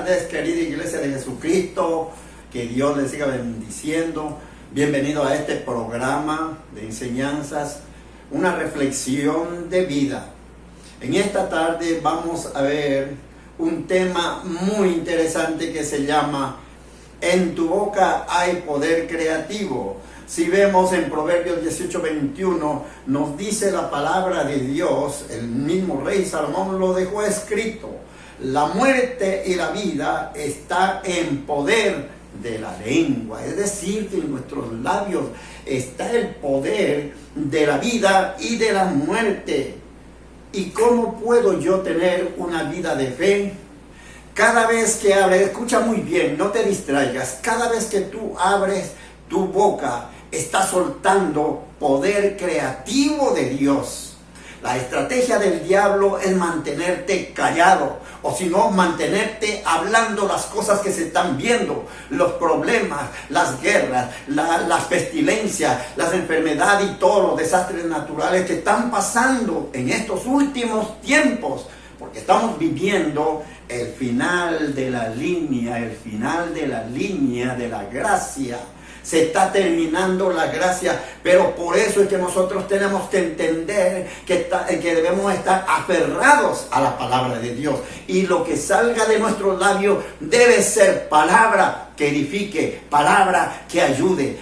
tardes, querida Iglesia de Jesucristo. Que Dios les siga bendiciendo. Bienvenido a este programa de enseñanzas, una reflexión de vida. En esta tarde vamos a ver un tema muy interesante que se llama En tu boca hay poder creativo. Si vemos en Proverbios 18:21, nos dice la palabra de Dios, el mismo rey Salomón lo dejó escrito: la muerte y la vida está en poder de la lengua. Es decir, que en nuestros labios está el poder de la vida y de la muerte. ¿Y cómo puedo yo tener una vida de fe? Cada vez que abres, escucha muy bien, no te distraigas, cada vez que tú abres tu boca, estás soltando poder creativo de Dios. La estrategia del diablo es mantenerte callado, o si no, mantenerte hablando las cosas que se están viendo, los problemas, las guerras, las pestilencias, las enfermedades y todos los desastres naturales que están pasando en estos últimos tiempos, porque estamos viviendo el final de la línea, de la gracia. Se está terminando la gracia, pero por eso es que nosotros tenemos que entender que debemos estar aferrados a la palabra de Dios. Y lo que salga de nuestros labios debe ser palabra que edifique, palabra que ayude,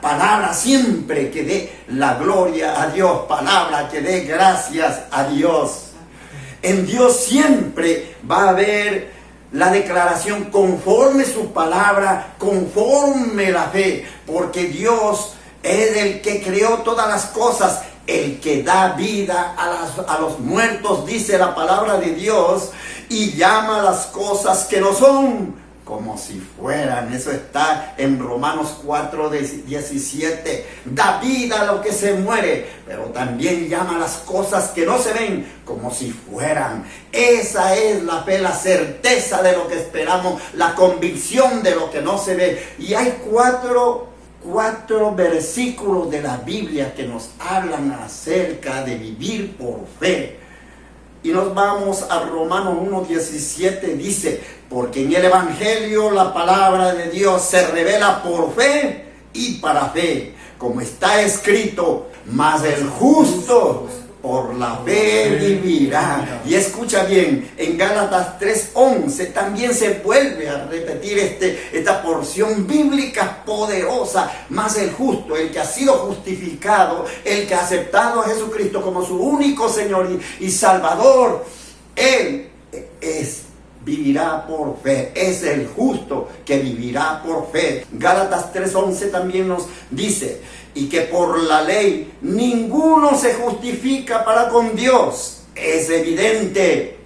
palabra siempre que dé la gloria a Dios, palabra que dé gracias a Dios. En Dios siempre va a haber la declaración conforme su palabra, conforme la fe, porque Dios es el que creó todas las cosas, el que da vida a los muertos, dice la palabra de Dios, y llama las cosas que no son como si fueran. Eso está en Romanos 4:17. Da vida a lo que se muere, pero también llama las cosas que no se ven como si fueran. Esa es la fe, la certeza de lo que esperamos, la convicción de lo que no se ve. Y hay cuatro versículos de la Biblia que nos hablan acerca de vivir por fe. Y nos vamos a Romanos 1:17, dice: porque en el Evangelio la palabra de Dios se revela por fe y para fe, como está escrito, mas el justo por la fe vivirá. Y escucha bien, en Gálatas 3:11 también se vuelve a repetir esta porción bíblica poderosa. Mas el justo, el que ha sido justificado, el que ha aceptado a Jesucristo como su único Señor y Salvador, Él vivirá por fe. Es el justo que vivirá por fe. Gálatas 3:11 también nos dice: y que por la ley ninguno se justifica para con Dios. Es evidente,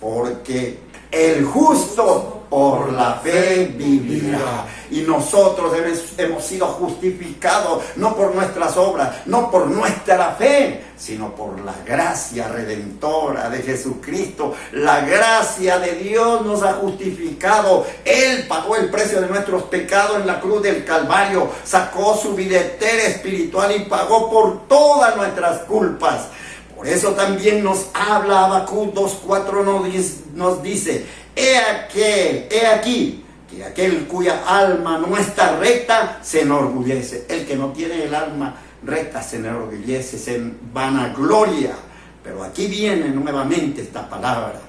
porque el justo por la fe vivirá. Y nosotros hemos sido justificados no por nuestras obras, no por nuestra fe, sino por la gracia redentora de Jesucristo. La gracia de Dios nos ha justificado. Él pagó el precio de nuestros pecados en la cruz del Calvario, sacó su billetera espiritual y pagó por todas nuestras culpas. Por eso también nos habla Habacuc 2:4, nos dice: he aquí que aquel cuya alma no está recta se enorgullece. El que no tiene el alma recta se enorgullece, se vanagloria. Pero aquí viene nuevamente esta palabra: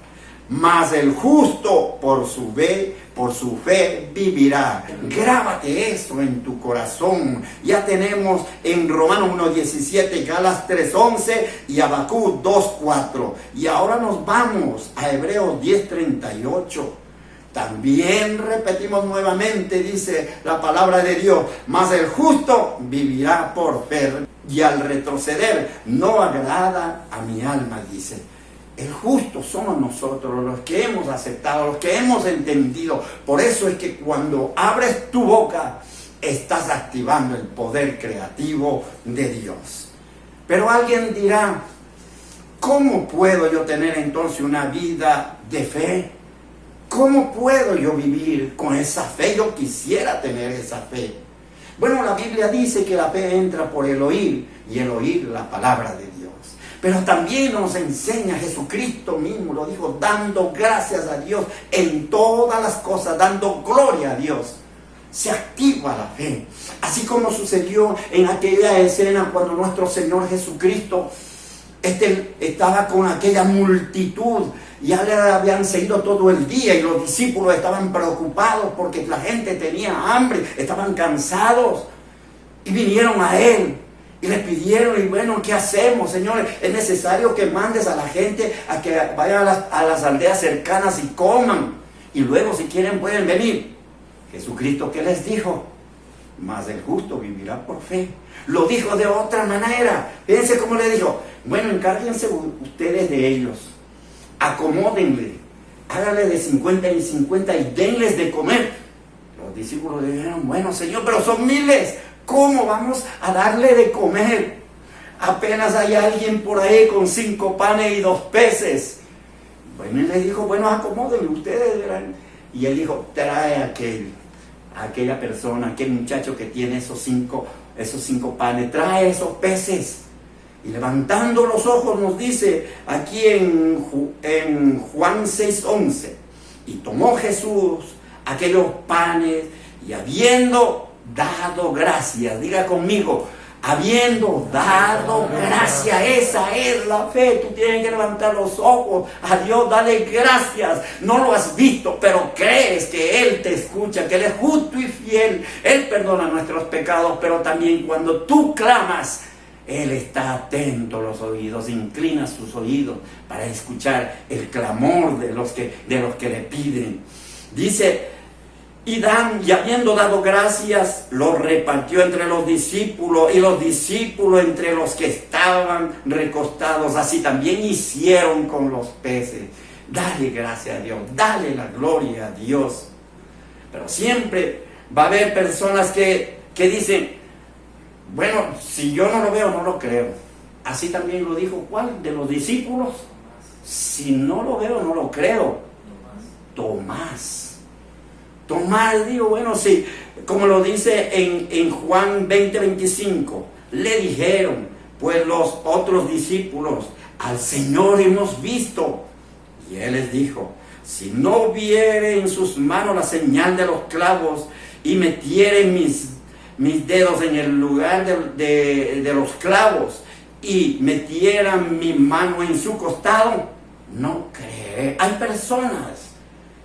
mas el justo por su fe vivirá. Grábate eso en tu corazón. Ya tenemos en Romanos 1:17, Gálatas 3:11 y Habacuc 2:4. Y ahora nos vamos a Hebreos 10:38. También repetimos nuevamente, dice la palabra de Dios: mas el justo vivirá por fe, y al retroceder no agrada a mi alma, dice. El justo somos nosotros, los que hemos aceptado, los que hemos entendido. Por eso es que cuando abres tu boca, estás activando el poder creativo de Dios. Pero alguien dirá: ¿cómo puedo yo tener entonces una vida de fe? ¿Cómo puedo yo vivir con esa fe? Yo quisiera tener esa fe. Bueno, la Biblia dice que la fe entra por el oír, y el oír la palabra de Dios. Pero también nos enseña, Jesucristo mismo lo dijo, dando gracias a Dios en todas las cosas, dando gloria a Dios. Se activa la fe. Así como sucedió en aquella escena cuando nuestro Señor Jesucristo estaba con aquella multitud. Ya le habían seguido todo el día y los discípulos estaban preocupados porque la gente tenía hambre, estaban cansados y vinieron a Él. Y le pidieron, y bueno, ¿qué hacemos, Señor? Es necesario que mandes a la gente a que vayan a las aldeas cercanas y coman. Y luego, si quieren, pueden venir. Jesucristo, ¿qué les dijo? Mas el justo vivirá por fe. Lo dijo de otra manera. Fíjense cómo le dijo. Bueno, encárguense ustedes de ellos. Acomódenle. Háganle de 50 en 50 y denles de comer. Los discípulos le dijeron, bueno, Señor, pero son miles. ¿Cómo vamos a darle de comer? Apenas hay alguien por ahí con 5 panes y 2 peces. Bueno, y le dijo, bueno, acomódenle ustedes. Y él dijo, trae a aquella persona, aquel muchacho que tiene esos cinco panes, trae esos peces. Y levantando los ojos nos dice aquí en Juan 6:11, y tomó Jesús aquellos panes y habiendo dado gracias, diga conmigo, habiendo dado gracias, esa es la fe. Tú tienes que levantar los ojos a Dios, dale gracias. No lo has visto, pero crees que Él te escucha, que Él es justo y fiel. Él perdona nuestros pecados, pero también cuando tú clamas, Él está atento a los oídos, inclina sus oídos para escuchar el clamor de los que le piden. Dice, y habiendo dado gracias, lo repartió entre los discípulos, y los discípulos entre los que estaban recostados. Así también hicieron con los peces. Dale gracias a Dios, dale la gloria a Dios. Pero siempre va a haber personas que dicen, bueno, si yo no lo veo, no lo creo. Así también lo dijo, ¿cuál? De los discípulos. Si no lo veo, no lo creo. Tomás, digo, bueno, sí, como lo dice en Juan 20:25, le dijeron, pues los otros discípulos, al Señor hemos visto. Y Él les dijo, si no viere en sus manos la señal de los clavos, y metiere mis dedos en el lugar de los clavos, y metiera mi mano en su costado, no creeré. Hay personas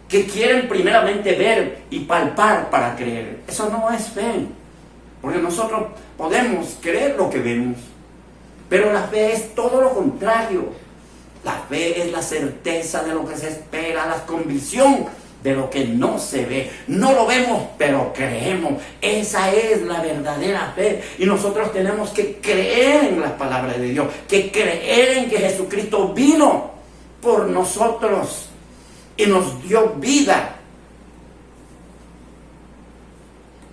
que quieren primeramente ver y palpar para creer. Eso no es fe, porque nosotros podemos creer lo que vemos, pero la fe es todo lo contrario. La fe es la certeza de lo que se espera, la convicción de lo que no se ve. No lo vemos, pero creemos. Esa es la verdadera fe, y nosotros tenemos que creer en la palabra de Dios, que creer en que Jesucristo vino por nosotros y nos dio vida.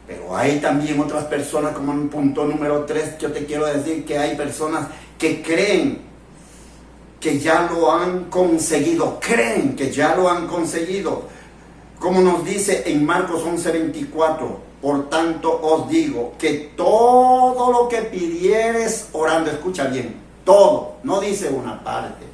Pero hay también otras personas, como en punto número 3, yo te quiero decir que hay personas que creen que ya lo han conseguido, creen que ya lo han conseguido. Como nos dice en Marcos 11:24, por tanto os digo que todo lo que pidieres orando, escucha bien, todo, no dice una parte,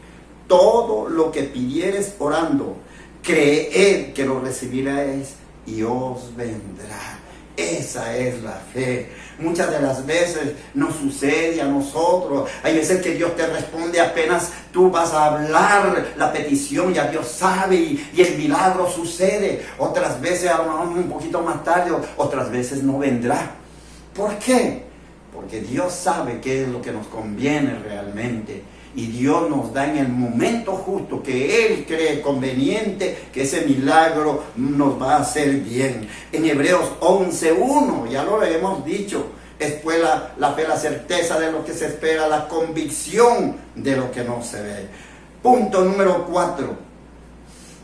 todo lo que pidieres orando, creed que lo recibiréis y os vendrá. Esa es la fe. Muchas de las veces nos sucede a nosotros. Hay veces que Dios te responde apenas tú vas a hablar la petición, ya Dios sabe y el milagro sucede. Otras veces a lo mejor un poquito más tarde, otras veces no vendrá. ¿Por qué? Porque Dios sabe qué es lo que nos conviene realmente. Y Dios nos da en el momento justo que Él cree conveniente que ese milagro nos va a hacer bien. En Hebreos 11:1, ya lo hemos dicho, es pues la fe, la certeza de lo que se espera, la convicción de lo que no se ve. Punto número 4.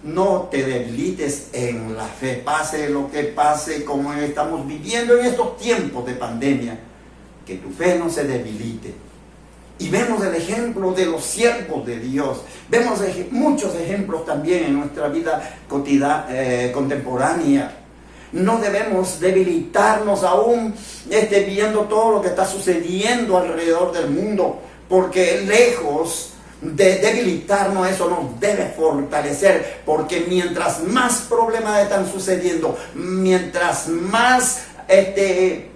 No te debilites en la fe, pase lo que pase, como estamos viviendo en estos tiempos de pandemia, que tu fe no se debilite. Y vemos el ejemplo de los siervos de Dios. Vemos muchos ejemplos también en nuestra vida contemporánea. No debemos debilitarnos aún viendo todo lo que está sucediendo alrededor del mundo. porque lejos de debilitarnos, eso nos debe fortalecer, porque mientras más problemas están sucediendo, mientras más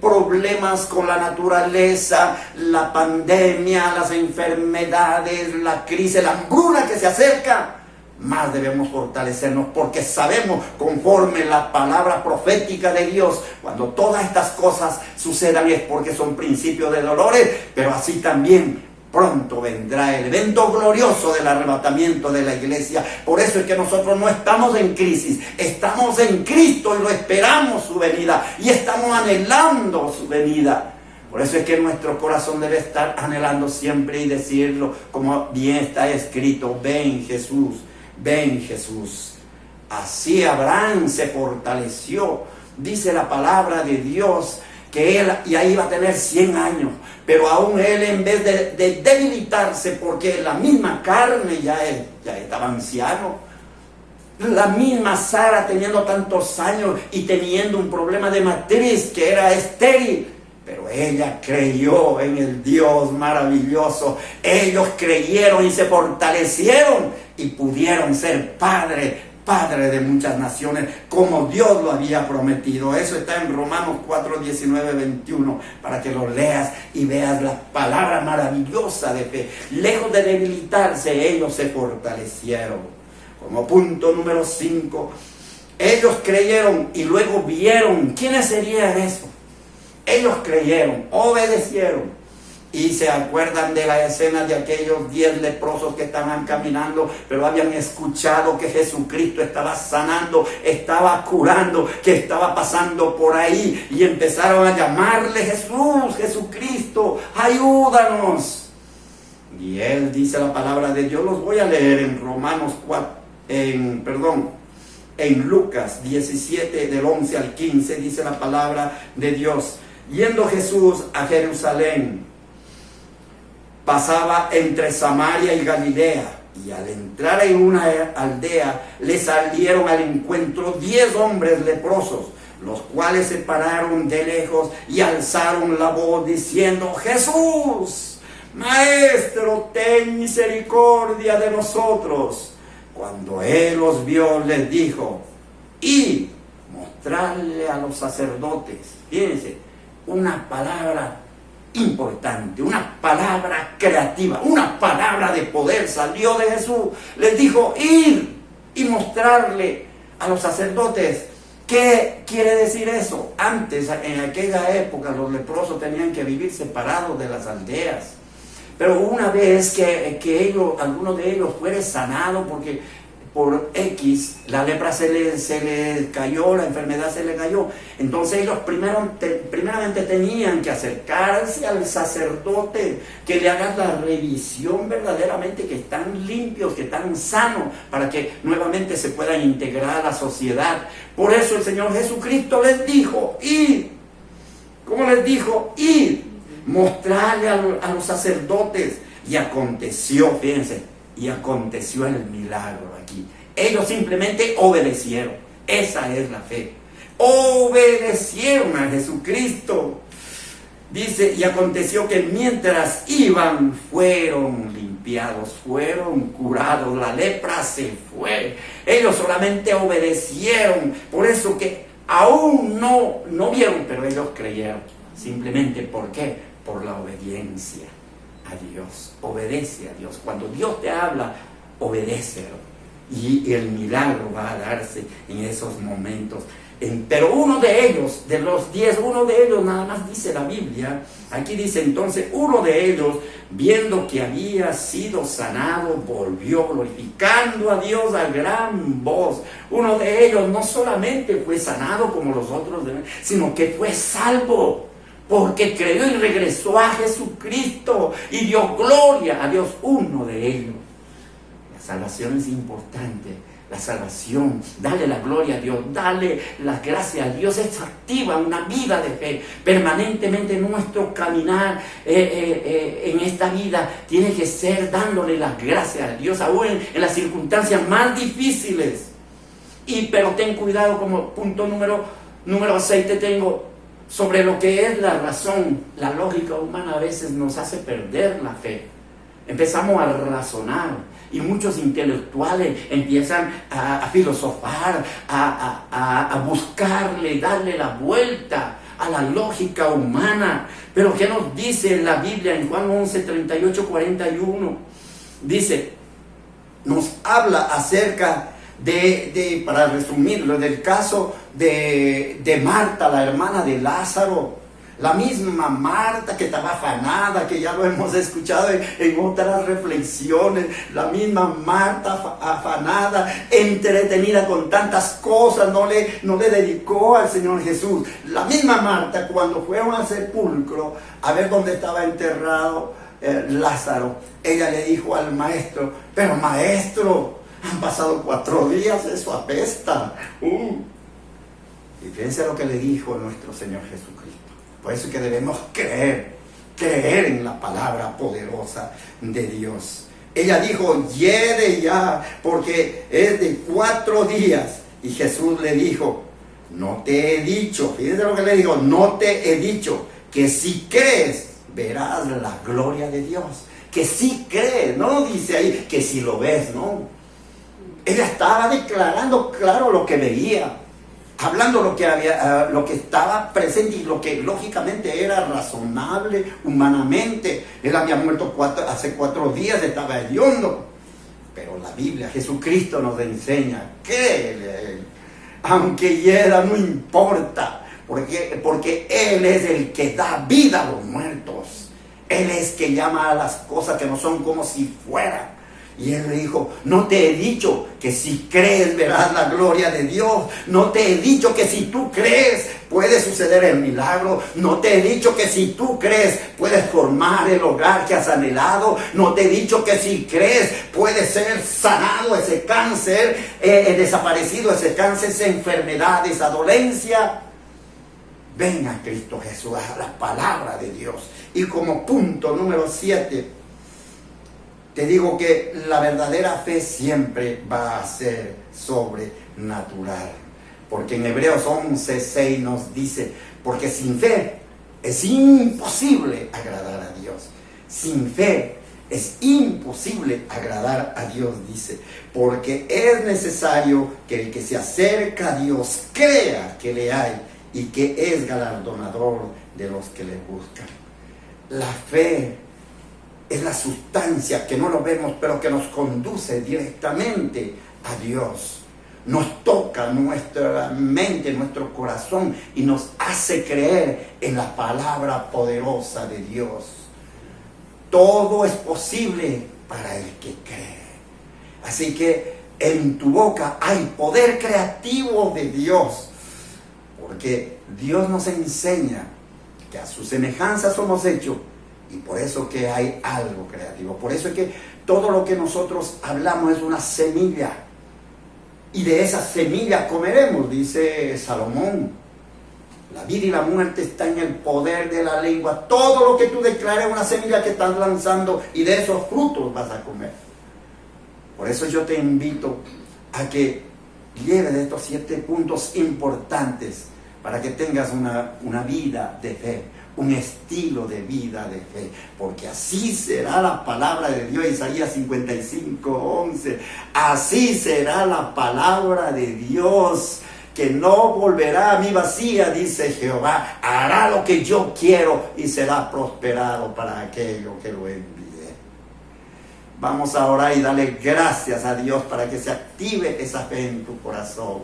problemas con la naturaleza, la pandemia, las enfermedades, la crisis, la hambruna que se acerca, más debemos fortalecernos, porque sabemos, conforme la palabra profética de Dios, cuando todas estas cosas sucedan es porque son principios de dolores, pero así también pronto vendrá el evento glorioso del arrebatamiento de la iglesia. Por eso es que nosotros no estamos en crisis, estamos en Cristo y lo esperamos su venida y estamos anhelando su venida. Por eso es que nuestro corazón debe estar anhelando siempre y decirlo como bien está escrito: ven Jesús, ven Jesús. Así Abraham se fortaleció. Dice la palabra de Dios que él ya iba a tener 100 años, pero aún él, en vez de debilitarse, porque la misma carne ya estaba anciano, la misma Sara teniendo tantos años y teniendo un problema de matriz que era estéril, pero ella creyó en el Dios maravilloso. Ellos creyeron y se fortalecieron y pudieron ser padre de muchas naciones, como Dios lo había prometido. Eso está en Romanos 4, 19, 21, para que lo leas y veas la palabra maravillosa de fe. Lejos de debilitarse, ellos se fortalecieron. Como punto número 5, ellos creyeron y luego vieron. ¿Quiénes serían eso? Ellos creyeron, obedecieron. Y se acuerdan de la escena de aquellos 10 leprosos que estaban caminando, pero habían escuchado que Jesucristo estaba sanando, estaba curando, que estaba pasando por ahí, y empezaron a llamarle: Jesús, Jesucristo, ayúdanos. Y él dice la palabra de Dios, los voy a leer en Romanos 4, en Lucas 17, del 11 al 15, dice la palabra de Dios: yendo Jesús a Jerusalén, pasaba entre Samaria y Galilea, y al entrar en una aldea le salieron al encuentro 10 hombres leprosos, los cuales se pararon de lejos y alzaron la voz diciendo: Jesús, Maestro, ten misericordia de nosotros. Cuando él los vio, les dijo: y mostrarle a los sacerdotes. Fíjense, una palabra importante, una palabra creativa, una palabra de poder salió de Jesús. Les dijo: ir y mostrarle a los sacerdotes. ¿Qué quiere decir eso? Antes, en aquella época, los leprosos tenían que vivir separados de las aldeas. Pero una vez que alguno de ellos fuera sanado, porque por X, la lepra se le cayó, la enfermedad se le cayó, entonces ellos primeramente tenían que acercarse al sacerdote, que le haga la revisión verdaderamente, que están limpios, que están sanos, para que nuevamente se puedan integrar a la sociedad. Por eso el Señor Jesucristo les dijo: id. ¿Cómo les dijo? Id, mostrarle a los sacerdotes. Y aconteció, fíjense, y aconteció el milagro aquí. Ellos simplemente obedecieron. Esa es la fe. Obedecieron a Jesucristo. Dice: y aconteció que mientras iban, fueron limpiados, fueron curados. La lepra se fue. Ellos solamente obedecieron. Por eso que aún no vieron, pero ellos creyeron. Simplemente, ¿por qué? Por la obediencia a Dios. Obedece a Dios. Cuando Dios te habla, obedécelo, y el milagro va a darse en esos momentos. Pero uno de ellos, de los 10, uno de ellos nada más dice la Biblia. Aquí dice entonces: uno de ellos, viendo que había sido sanado, volvió glorificando a Dios a gran voz. Uno de ellos no solamente fue sanado como los otros, sino que fue salvo, porque creyó y regresó a Jesucristo y dio gloria a Dios. Uno de ellos. La salvación es importante. La salvación, dale la gloria a Dios, dale las gracias a Dios. Esto activa una vida de fe permanentemente. Nuestro caminar en esta vida tiene que ser dándole las gracias a Dios, aún en las circunstancias más difíciles. Pero ten cuidado, como punto número 6 te tengo, sobre lo que es la razón. La lógica humana a veces nos hace perder la fe. empezamos a razonar y muchos intelectuales empiezan a filosofar, a buscarle, darle la vuelta a la lógica humana. Pero ¿qué nos dice la Biblia en Juan 11, 38, 41? Dice, nos habla acerca para resumirlo, del caso de Marta, la hermana de Lázaro. La misma Marta que estaba afanada, que ya lo hemos escuchado en otras reflexiones. La misma Marta afanada, entretenida con tantas cosas, no le dedicó al Señor Jesús. La misma Marta, cuando fueron al sepulcro a ver dónde estaba enterrado Lázaro, ella le dijo al maestro, pero maestro, han pasado 4 días, eso apesta. Y fíjense lo que le dijo nuestro Señor Jesucristo. Por eso es que debemos creer en la palabra poderosa de Dios. Ella dijo, hiede ya, porque es de 4 días. Y Jesús le dijo, no te he dicho, fíjense lo que le dijo, no te he dicho, que si crees, verás la gloria de Dios. Que si crees, no dice ahí que si lo ves, no. Ella estaba declarando claro lo que veía, hablando lo que estaba presente y lo que lógicamente era razonable humanamente. Él había muerto hace 4 días, estaba hediondo. Pero la Biblia, Jesucristo nos enseña, créele a Él. Aunque hiera, no importa, porque Él es el que da vida a los muertos. Él es que llama a las cosas que no son como si fueran. Y él le dijo, no te he dicho que si crees verás la gloria de Dios. No te he dicho que si tú crees puede suceder el milagro. No te he dicho que si tú crees puedes formar el hogar que has anhelado. No te he dicho que si crees puede ser sanado ese cáncer, desaparecido ese cáncer, esa enfermedad, esa dolencia. Ven a Cristo Jesús, a la palabra de Dios. Y como punto número 7, te digo que la verdadera fe siempre va a ser sobrenatural. Porque en Hebreos 11:6 nos dice, porque sin fe es imposible agradar a Dios. Sin fe es imposible agradar a Dios, dice. Porque es necesario que el que se acerca a Dios crea que le hay y que es galardonador de los que le buscan. La fe es la sustancia que no lo vemos, pero que nos conduce directamente a Dios. Nos toca nuestra mente, nuestro corazón y nos hace creer en la palabra poderosa de Dios. Todo es posible para el que cree. Así que en tu boca hay poder creativo de Dios, porque Dios nos enseña que a su semejanza somos hechos. Y por eso que hay algo creativo. Por eso es que todo lo que nosotros hablamos es una semilla. Y de esa semilla comeremos, dice Salomón. La vida y la muerte está en el poder de la lengua. Todo lo que tú declares es una semilla que estás lanzando y de esos frutos vas a comer. Por eso yo te invito a que lleves estos 7 puntos importantes para que tengas una vida de fe. Un estilo de vida de fe, porque así será la palabra de Dios. Isaías 55:11. Así será la palabra de Dios, que no volverá a mí vacía, dice Jehová. Hará lo que yo quiero y será prosperado para aquello que lo envíe. Vamos a orar y darle gracias a Dios para que se active esa fe en tu corazón.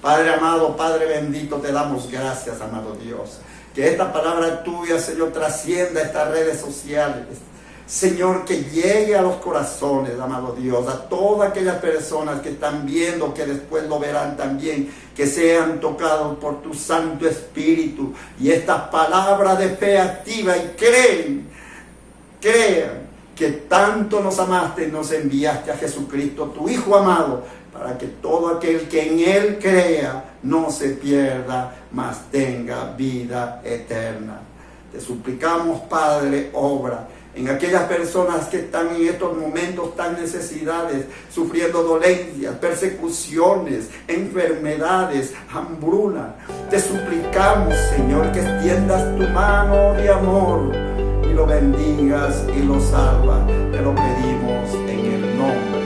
Padre amado, Padre bendito, te damos gracias, amado Dios. Que esta palabra tuya, Señor, trascienda estas redes sociales. Señor, que llegue a los corazones, amado Dios, a todas aquellas personas que están viendo, que después lo verán también, que sean tocados por tu Santo Espíritu. Y esta palabra de fe activa y crean que tanto nos amaste y nos enviaste a Jesucristo, tu Hijo amado, para que todo aquel que en Él crea no se pierda, mas tenga vida eterna. Te suplicamos, Padre, obra en aquellas personas que están en estos momentos tan necesidades, sufriendo dolencias, persecuciones, enfermedades, hambruna. Te suplicamos, Señor, que extiendas tu mano de amor y lo bendigas. bendigas y los salvas. Te lo pedimos en el nombre